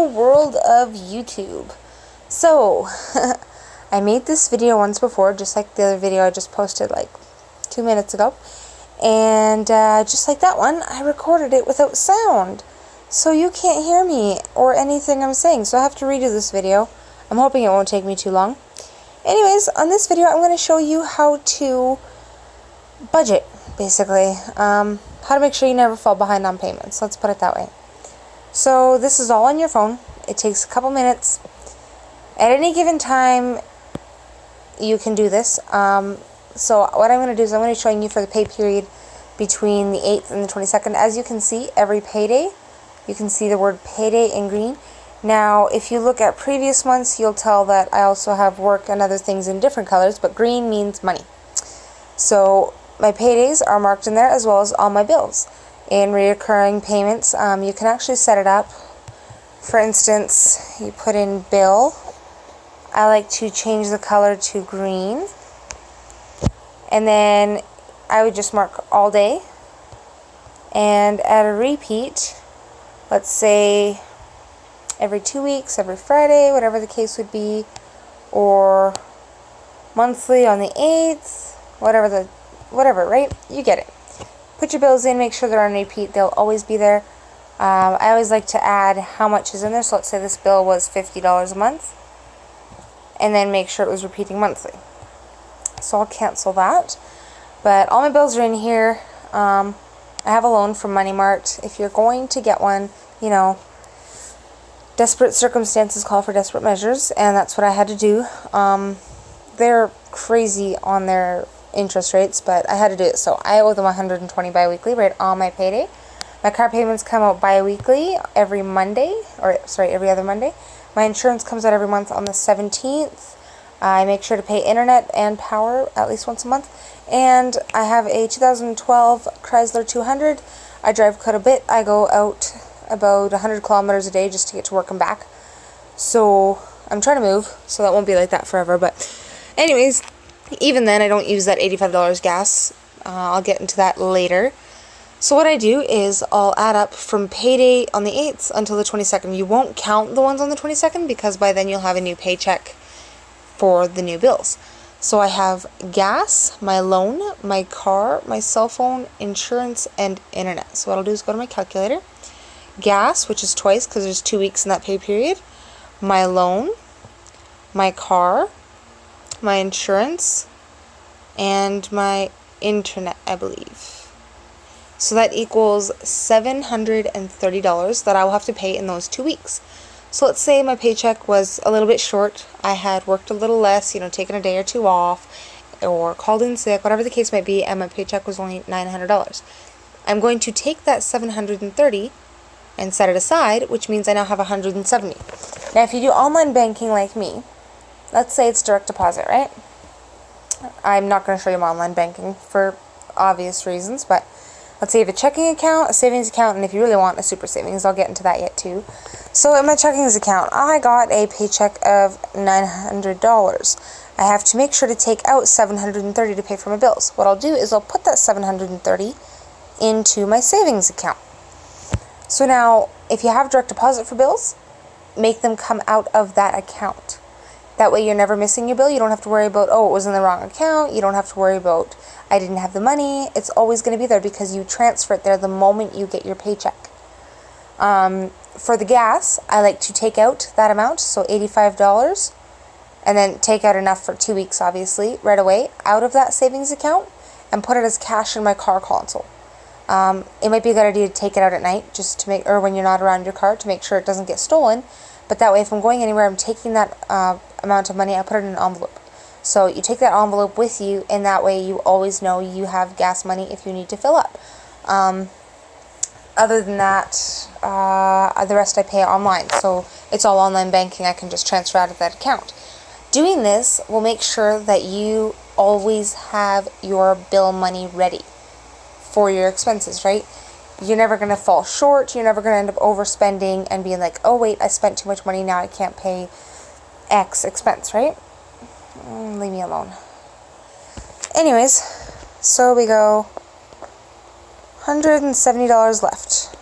world of YouTube. So, I made this video once before, just like the other video I just posted like 2 minutes ago. And just like that one, I recorded it without sound. So you can't hear me or anything I'm saying. So I have to redo this video. I'm hoping it won't take me too long. Anyways, on this video I'm going to show you how to budget, basically. How to make sure you never fall behind on payments. Let's put it that way. So this is all on your phone. It takes a couple minutes. At any given time, you can do this. So what I'm going to do is I'm going to be showing you for the pay period between the 8th and the 22nd. As you can see, every payday, you can see the word payday in green. Now, if you look at previous months, you'll tell that I also have work and other things in different colors, but green means money. So my paydays are marked in there as well as all my bills. In reoccurring payments, you can actually set it up. For instance, you put in bill. I like to change the color to green. And then I would just mark all day. And at a repeat, let's say every 2 weeks, every Friday, whatever the case would be, or monthly on the 8th, whatever, right? You get it. Put your bills in, make sure they're on repeat. They'll always be there. I always like to add how much is in there. So let's say this bill was $50 a month. And then make sure it was repeating monthly. So I'll cancel that. But all my bills are in here. I have a loan from Money Mart. If you're going to get one, you know, desperate circumstances call for desperate measures. And that's what I had to do. They're crazy on their interest rates, but I had to do it. So I owe them $120 bi-weekly right on my payday. My car payments come out bi-weekly every Monday, or sorry, every other Monday. My insurance comes out every month on the 17th. I make sure to pay internet and power at least once a month. And I have a 2012 Chrysler 200. I drive quite a bit. I go out about 100 kilometers a day just to get to work and back. So I'm trying to move, so that won't be like that forever. But anyways, even then, I don't use that $85 gas. I'll get into that later. So what I do is I'll add up from payday on the 8th until the 22nd. You won't count the ones on the 22nd because by then you'll have a new paycheck for the new bills. So I have gas, my loan, my car, my cell phone, insurance, and internet. So what I'll do is go to my calculator. Gas, which is twice because there's 2 weeks in that pay period. My loan, my car, my insurance, and my internet, I believe. So that equals $730 that I will have to pay in those 2 weeks. So let's say my paycheck was a little bit short. I had worked a little less, you know, taken a day or two off, or called in sick, whatever the case might be, and my paycheck was only $900. I'm going to take that $730 and set it aside, which means I now have $170. Now, if you do online banking like me, let's say it's direct deposit, right? I'm not going to show you my online banking for obvious reasons, but let's say you have a checking account, a savings account, and if you really want a super savings, I'll get into that yet too. So in my checking account, I got a paycheck of $900. I have to make sure to take out $730 to pay for my bills. What I'll do is I'll put that $730 into my savings account. So now, if you have direct deposit for bills, make them come out of that account. That way you're never missing your bill. You don't have to worry about, oh, it was in the wrong account. You don't have to worry about, I didn't have the money. It's always going to be there because you transfer it there the moment you get your paycheck. For the gas, I like to take out that amount, so $85, and then take out enough for 2 weeks, obviously, right away, out of that savings account, and put it as cash in my car console. It might be a good idea to take it out at night, just to make, or when you're not around your car, to make sure it doesn't get stolen. But that way, if I'm going anywhere, I'm taking that amount of money, I put it in an envelope. So you take that envelope with you, and that way you always know you have gas money if you need to fill up. Other than that, the rest I pay online. So it's all online banking. I can just transfer out of that account. Doing this will make sure that you always have your bill money ready for your expenses, right? You're never going to fall short. You're never going to end up overspending and being like, oh, wait, I spent too much money. Now I can't pay X expense, right? Leave me alone. Anyways, so we go $170 left.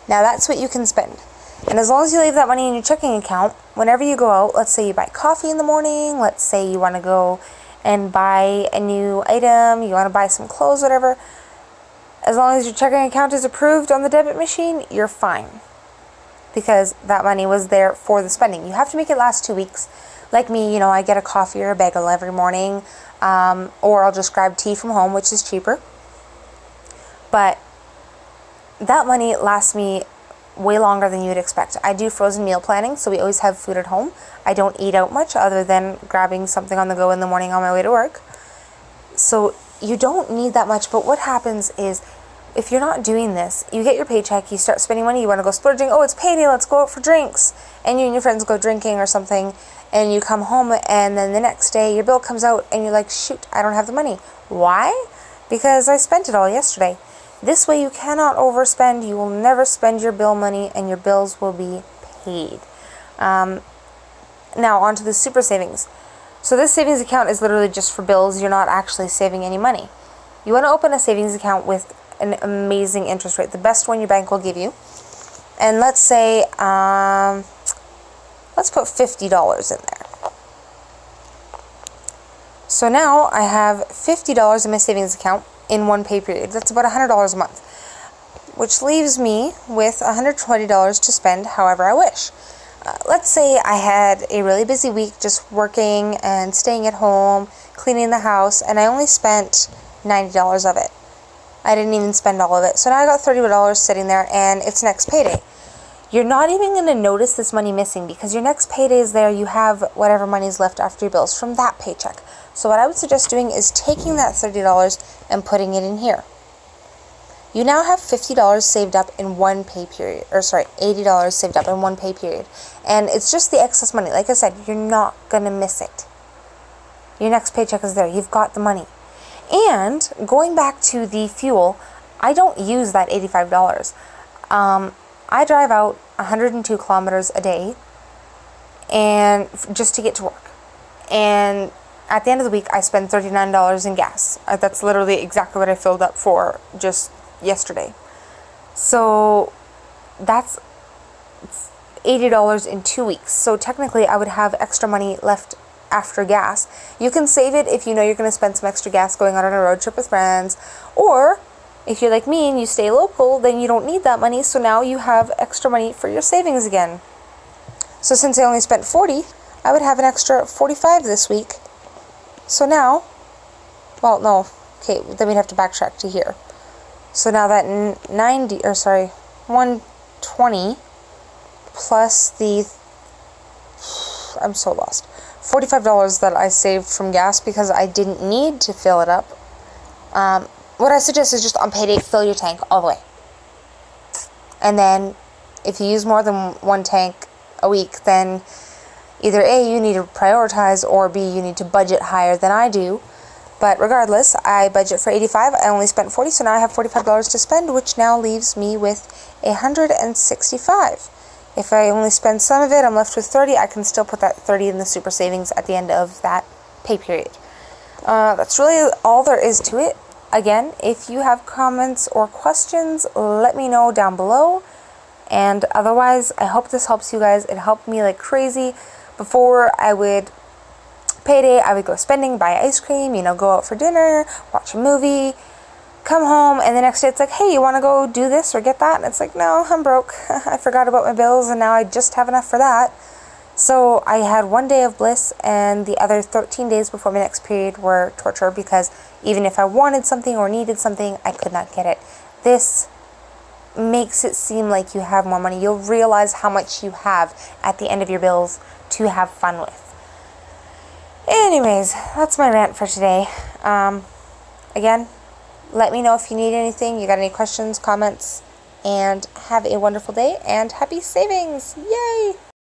Now that's what you can spend. And as long as you leave that money in your checking account, whenever you go out, let's say you buy coffee in the morning, let's say you want to go and buy a new item, you want to buy some clothes, whatever, as long as your checking account is approved on the debit machine, you're fine. Because that money was there for the spending. You have to make it last 2 weeks. Like me, you know, I get a coffee or a bagel every morning, or I'll just grab tea from home, which is cheaper. But that money lasts me way longer than you would expect. I do frozen meal planning, so we always have food at home. I don't eat out much other than grabbing something on the go in the morning on my way to work. So you don't need that much, but what happens is if you're not doing this, you get your paycheck, you start spending money, you want to go splurging, oh, it's payday, let's go out for drinks. And you and your friends go drinking or something, and you come home, and then the next day your bill comes out, and you're like, shoot, I don't have the money. Why? Because I spent it all yesterday. This way you cannot overspend. You will never spend your bill money, and your bills will be paid. Now, on to the super savings. So this savings account is literally just for bills. You're not actually saving any money. You want to open a savings account with an amazing interest rate, the best one your bank will give you. And let's say, let's put $50 in there. So now I have $50 in my savings account in one pay period. That's about $100 a month, which leaves me with $120 to spend however I wish. Let's say I had a really busy week just working and staying at home, cleaning the house, and I only spent $90 of it. I didn't even spend all of it. So now I got $30 sitting there, and it's next payday. You're not even going to notice this money missing because your next payday is there. You have whatever money's left after your bills from that paycheck. So what I would suggest doing is taking that $30 and putting it in here. You now have $50 saved up in one pay period, or sorry, $80 saved up in one pay period. And it's just the excess money. Like I said, you're not going to miss it. Your next paycheck is there. You've got the money. And going back to the fuel, I don't use that $85. I drive out 102 kilometers a day and just to get to work. And at the end of the week, I spend $39 in gas. That's literally exactly what I filled up for just yesterday. So that's $80 in 2 weeks. So technically, I would have extra money left after gas. You can save it if you know you're going to spend some extra gas going out on a road trip with friends, or if you're like me and you stay local, then you don't need that money, so now you have extra money for your savings again. So since I only spent $40, I would have an extra $45 this week. So now, well, no, okay, then we'd have to backtrack to here. So now that 120 plus the, I'm so lost, $45 that I saved from gas because I didn't need to fill it up. What I suggest is just on payday, fill your tank all the way. And then if you use more than one tank a week, then either A, you need to prioritize, or B, you need to budget higher than I do. But regardless, I budget for $85. I only spent $40, so now I have $45 to spend, which now leaves me with $165. If I only spend some of it, I'm left with $30. I can still put that $30 in the super savings at the end of that pay period. That's really all there is to it. Again, if you have comments or questions, let me know down below. And otherwise, I hope this helps you guys. It helped me like crazy. Before I would payday, I would go spending, buy ice cream, go out for dinner, watch a movie, come home, and the next day it's like, hey, you want to go do this or get that? And it's like, no, I'm broke. I forgot about my bills, and now I just have enough for that. So I had 1 day of bliss, and the other 13 days before my next period were torture, because even if I wanted something or needed something, I could not get it. This makes it seem like you have more money. You'll realize how much you have at the end of your bills to have fun with. Anyways, that's my rant for today. Again, let me know if you need anything, you got any questions, comments, and have a wonderful day, and happy savings! Yay!